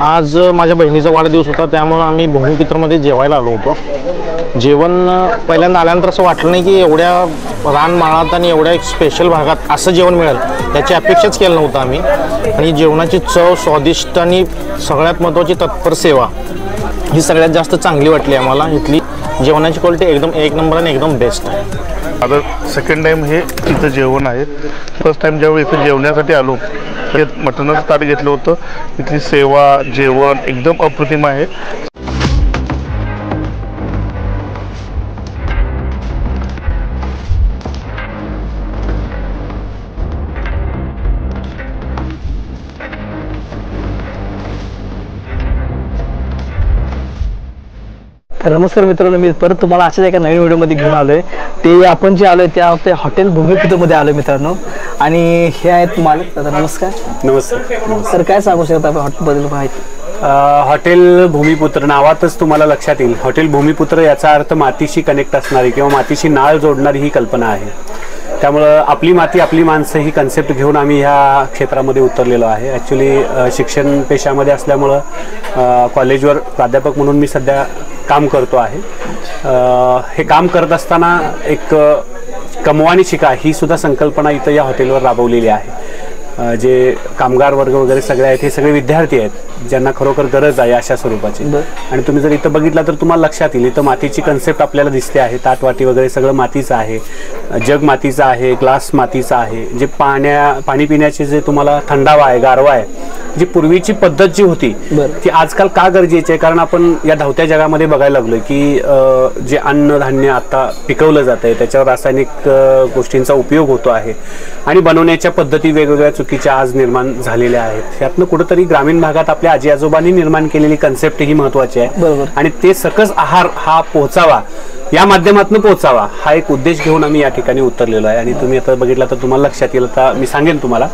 आज माझ्या बहिणीचा वाढदिवस होता, त्यामुळे आम्ही भूमिपुत्रमध्ये जेवायला आलो होतो। जेवण पहिल्यांदा आल्यानंतर असं वाटलं नाही की एवढ्या रानमाळात आणि एवढ्या एक स्पेशल भागात असं जेवण मिळेल, त्याची अपेक्षाच केलं नव्हतं आम्ही। आणि जेवणाची चव, स्वादिष्ट आणि सगळ्यात महत्त्वाची तत्पर सेवा ही सगळ्यात जास्त चांगली वाटली आम्हाला। इथली जेवणाची क्वालिटी एकदम एक नंबर आणि एकदम बेस्ट आहे। आता सेकंड टाइम हे इथं जेवण आहे। फर्स्ट टाइम ज्यावेळी इथं जेवण्यासाठी आलो, हे मटणाचं ताट घेतलं होतं। इथली सेवा, जेवण एकदम अप्रतिम आहे। नमस्कार मित्रांनो, मी परत तुम्हाला अशाच एका नवीन व्हिडिओमध्ये घेऊन आलोय। ते आपण जे आलोय त्या हॉटेल भूमिपुत्रमध्ये आलोय मित्रांनो। आणि हे आहेत मालक दादा, नमस्कार। नमस्कार सर, काय सांगू शकता आपण हॉटेलबद्दल माहिती? हॉटेल भूमिपुत्र नावातच तुम्हाला लक्षात येईल, हॉटेल भूमिपुत्र याचा अर्थ मातीशी कनेक्ट असणारी किंवा मातीशी नाळ जोडणारी ही कल्पना आहे। त्यामुळं आपली माती आपली माणसं ही कन्सेप्ट घेऊन आम्ही ह्या क्षेत्रामध्ये उतरलेलो आहे। ॲक्च्युली शिक्षण पेशामध्ये असल्यामुळं कॉलेजवर प्राध्यापक म्हणून मी सध्या काम करतो आहे। हे काम करत असताना एक कमवा आणि शिका ही सुद्धा संकल्पना इथं या हॉटेलवर राबवलेली आहे। जे कामगार वर्ग वगैरे सगळे आहेत हे सगळे विद्यार्थी आहेत ज्यांना खरोखर गरज आहे अशा स्वरूपाची। आणि तुम्ही जर इथं बघितला तर तुम्हाला लक्षात येईल, इथं मातीची कन्सेप्ट आपल्याला दिसते आहे। ताटवाटी वगैरे सगळं मातीचं आहे, जग मातीचा आहे, ग्लास मातीचा आहे। जे पाणी पिण्याचे जे तुम्हाला थंडावा आहे, गारवा आहे, जी पूर्वीची पद्धत जी होती ती आजकाल का गरजेची आहे? कारण आपण या धावत्या जगामध्ये बघायला लागलोय की जे अन्नधान्य आता पिकवलं जात आहे त्याच्यावर रासायनिक गोष्टींचा उपयोग होतो आहे आणि बनवण्याच्या पद्धती वेगवेगळ्या चुकीच्या आज निर्माण झालेल्या आहेत। यातनं कुठेतरी ग्रामीण भागात आपल्या आजी आजोबांनी निर्माण केलेली कन्सेप्ट ही महत्त्वाची आहे आणि ते सकस आहार हा पोहोचावा, या माध्यमातून पोहोचावा हा एक उद्देश घेऊन आम्ही या ठिकाणी उतरलेलो आहे। आणि तुम्ही आता बघितला तर तुम्हाला लक्षात येईल, आता मी सांगेन तुम्हाला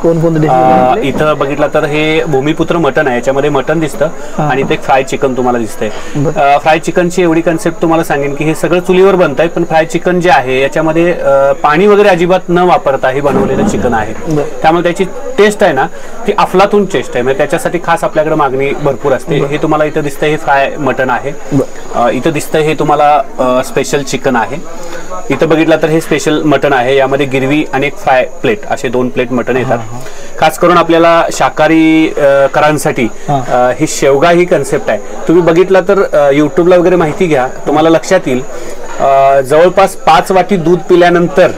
इथं बघितला तर हे भूमिपुत्र मटन आहे, याच्यामध्ये मटन दिसतं आणि ते फ्राय चिकन तुम्हाला दिसतंय। फ्राय चिकनची एवढी कन्सेप्ट तुम्हाला सांगेन की हे सगळं चुलीवर बनत आहे, पण फ्राय चिकन जे आहे याच्यामध्ये पाणी वगैरे अजिबात न वापरता हे बनवलेलं चिकन आहे। त्यामुळे त्याची टेस्ट आहे ना ती अफलातून टेस्ट आहे, म्हणजे त्याच्यासाठी खास आपल्याकडे मागणी भरपूर असते। हे तुम्हाला इथं दिसतंय हे फ्राय मटन आहे, इथं दिसतंय हे तुम्हाला स्पेशल चिकन आहे। इथं बघितलं तर हे स्पेशल मटन आहे, यामध्ये गिरवी आणि एक फ्राय प्लेट असे 2 प्लेट मटन येतात। खास करून आपल्याला शाकाहारी करांसाठी ही शेवगा ही कन्सेप्ट आहे। तुम्ही बघितलं तर युट्यूबला वगैरे माहिती घ्या, तुम्हाला लक्षात येईल जवळपास 5 वाटी दूध पिल्यानंतर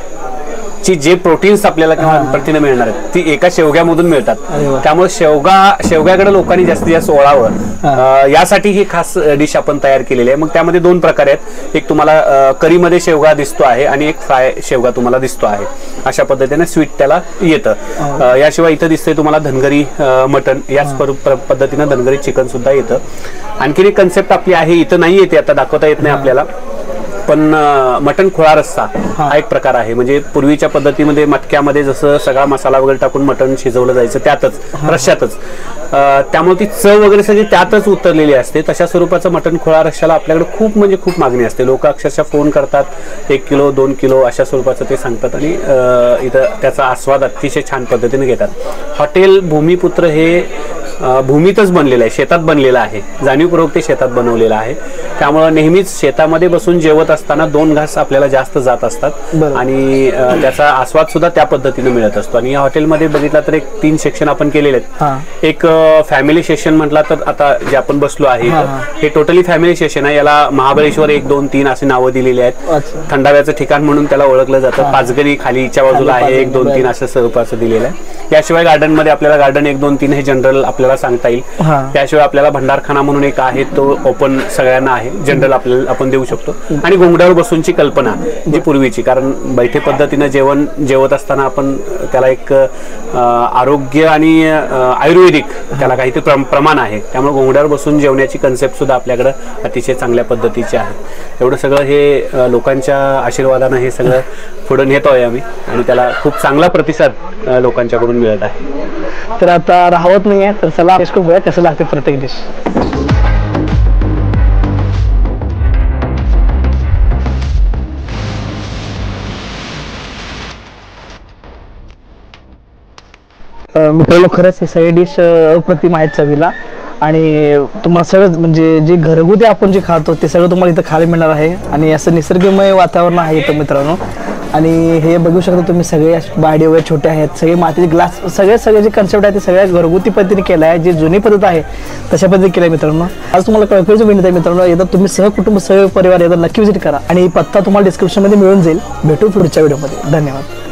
ची जे प्रोटीन्स आपल्याला किंवा प्रथिने मिळणार आहेत ती एका शेवग्यामधून मिळतात। त्यामुळे शेवग्याकडे लोकांनी जास्तीत जास्त वळावं यासाठी ही खास डिश आपण तयार केलेली आहे। मग त्यामध्ये 2 प्रकार आहेत, एक तुम्हाला करीमध्ये शेवगा दिसतो आहे आणि एक फ्राय शेवगा तुम्हाला दिसतो आहे। अशा पद्धतीने स्वीट त्याला येतं। याशिवाय इथं दिसतंय तुम्हाला धनगरी मटन, याच पद्धतीनं धनगरी चिकन सुद्धा येतं। आणखीन एक कन्सेप्ट आपली आहे, इथं नाही येते आता दाखवता येत नाही आपल्याला, पण मटन खोळा रस्सा हा एक प्रकार आहे। म्हणजे पूर्वीच्या पद्धतीमध्ये मटक्यामध्ये जसं सगळा मसाला वगैरे टाकून मटन शिजवलं जायचं त्यातच रश्श्यातच, त्यामुळे ती चव वगैरे सगळी त्यातच उतरलेली असते। तशा स्वरूपाचं मटन खोळा रश्श्याला आपल्याकडे खूप म्हणजे खूप मागणी असते। लोक अक्षरशः फोन करतात 1 किलो 2 किलो अशा स्वरूपाचं ते सांगतात आणि इथं त्याचा आस्वाद अतिशय छान पद्धतीने घेतात। हॉटेल भूमिपुत्र हे भूमीतच बनलेलं आहे, शेतात बनलेलं आहे, जाणीवपूर्वक ते शेतात बनवलेलं आहे। त्यामुळे नेहमीच शेतामध्ये बसून जेवत असताना 2 घास आपल्याला जास्त जात असतात आणि त्याचा आस्वाद सुद्धा त्या पद्धतीने मिळत असतो। आणि या हॉटेलमध्ये बघितला तर एक 3 सेक्शन आपण केलेले आहेत। एक फॅमिली सेशन म्हटला तर आता जे आपण बसलो आहे हे टोटली फॅमिली सेशन आहे। याला महाबळेश्वर 1 2 3 असे नावं दिलेली आहेत। थंडाव्याचं ठिकाण म्हणून त्याला ओळखलं जातं। पाचगणी खालीच्या बाजूला आहे 1 2 3 असं स्वरूपाचं दिलेलं आहे। याशिवाय गार्डन मध्ये आपल्याला गार्डन 1 2 3 हे जनरल आपल्याला सांगता येईल। त्याशिवाय आपल्याला भंडारखाना म्हणून एक आहे, तो ओपन सगळ्यांना आहे, जनरल आपल्याला आपण देऊ शकतो। आणि घोंगड्यावर बसूनची कल्पना जी पूर्वीची, कारण बैठे पद्धतीनं जेवत असताना आपण त्याला एक आरोग्य आणि आयुर्वेदिक त्याला काहीतरी प्रमाण आहे, त्यामुळे घोंगड्यावर बसून जेवण्याची कन्सेप्ट सुद्धा आपल्याकडे अतिशय चांगल्या पद्धतीची आहे। एवढं सगळं हे लोकांच्या आशीर्वादानं हे सगळं पुढे नेतोय आम्ही आणि त्याला खूप चांगला प्रतिसाद लोकांच्याकडून मिळत आहे। तर आता राहत नाहीये, तर चला टेस्ट करूया कसं लागते प्रत्येक डिश। मित्रांनो, खरंच हे सगळे डिश अप्रतिम आहेत चवीला आणि तुम्हाला सगळं म्हणजे जे घरगुती आपण जे खातो ते सगळं तुम्हाला इथं खायला मिळणार आहे आणि असं निसर्गमय वातावरण आहे इथं मित्रांनो. आणि हे बघू शकता तुम्ही सगळे बाडी वगैरे छोटे आहेत, सगळे मातीचे ग्लास, सगळे जे कन्सेप्ट आहे ते सगळ्या घरगुती पद्धतीने केलं आहे, जी जुनी पद्धत आहे तशा पद्धतीने केलं आहे मित्रांनो. आज तुम्हाला कळकळीची विनंती आहे मित्रांनो, एकदा तुम्ही सहकुटुंब सहपरिवार एकदा नक्की विजिट करा आणि पत्ता तुम्हाला डिस्क्रिप्शनमध्ये मिळून जाईल. भेटू पुढच्या व्हिडिओमध्ये. धन्यवाद.